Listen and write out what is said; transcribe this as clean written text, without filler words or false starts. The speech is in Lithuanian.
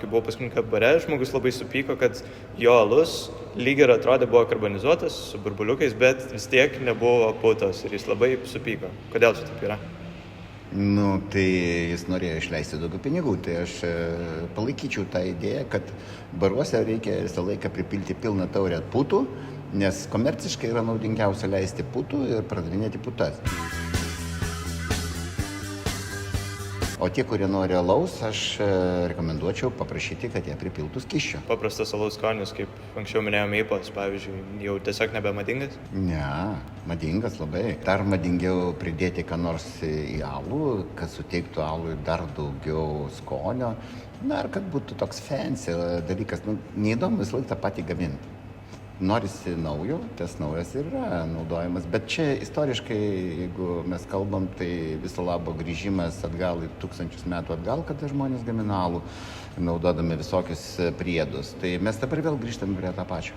kai buvau paskutinį bare, žmogus labai supyko, kad jo alus lyg ir atrodė buvo karbonizuotas su burbuliukais, bet vis tiek nebuvo putos ir jis labai supyko. Kodėl čia taip yra? Nu, tai jis norėjo išleisti daugiau pinigų, tai aš palaikyčiau tą idėją, kad baruose reikia visą laiką pripilti pilną taurę putų, nes komerciškai yra naudingiausia leisti putų ir pardavinėti putas. O tie, kurie nori alaus, aš rekomenduočiau paprašyti, kad jie pripiltų skysčio. Paprastas alaus skonis, kaip anksčiau minėjome, ypas, pavyzdžiui, jau tiesiog nebemadingas? Ne, madingas labai. Dar madingiau pridėti ką nors į alų, kad suteiktų alui dar daugiau skonio. Na, ar kad būtų toks fancy dalykas. Nu, neįdomu visą laiką tą patį gaminti. Norisi naujo, tas naujas ir yra naudojamas. Bet čia istoriškai, jeigu mes kalbam, tai viso labo grįžimas atgal į 1000 metų atgal, kada žmonės gamina alų, naudodami visokius priedus. Tai mes dabar vėl grįžtam prie tą pačią.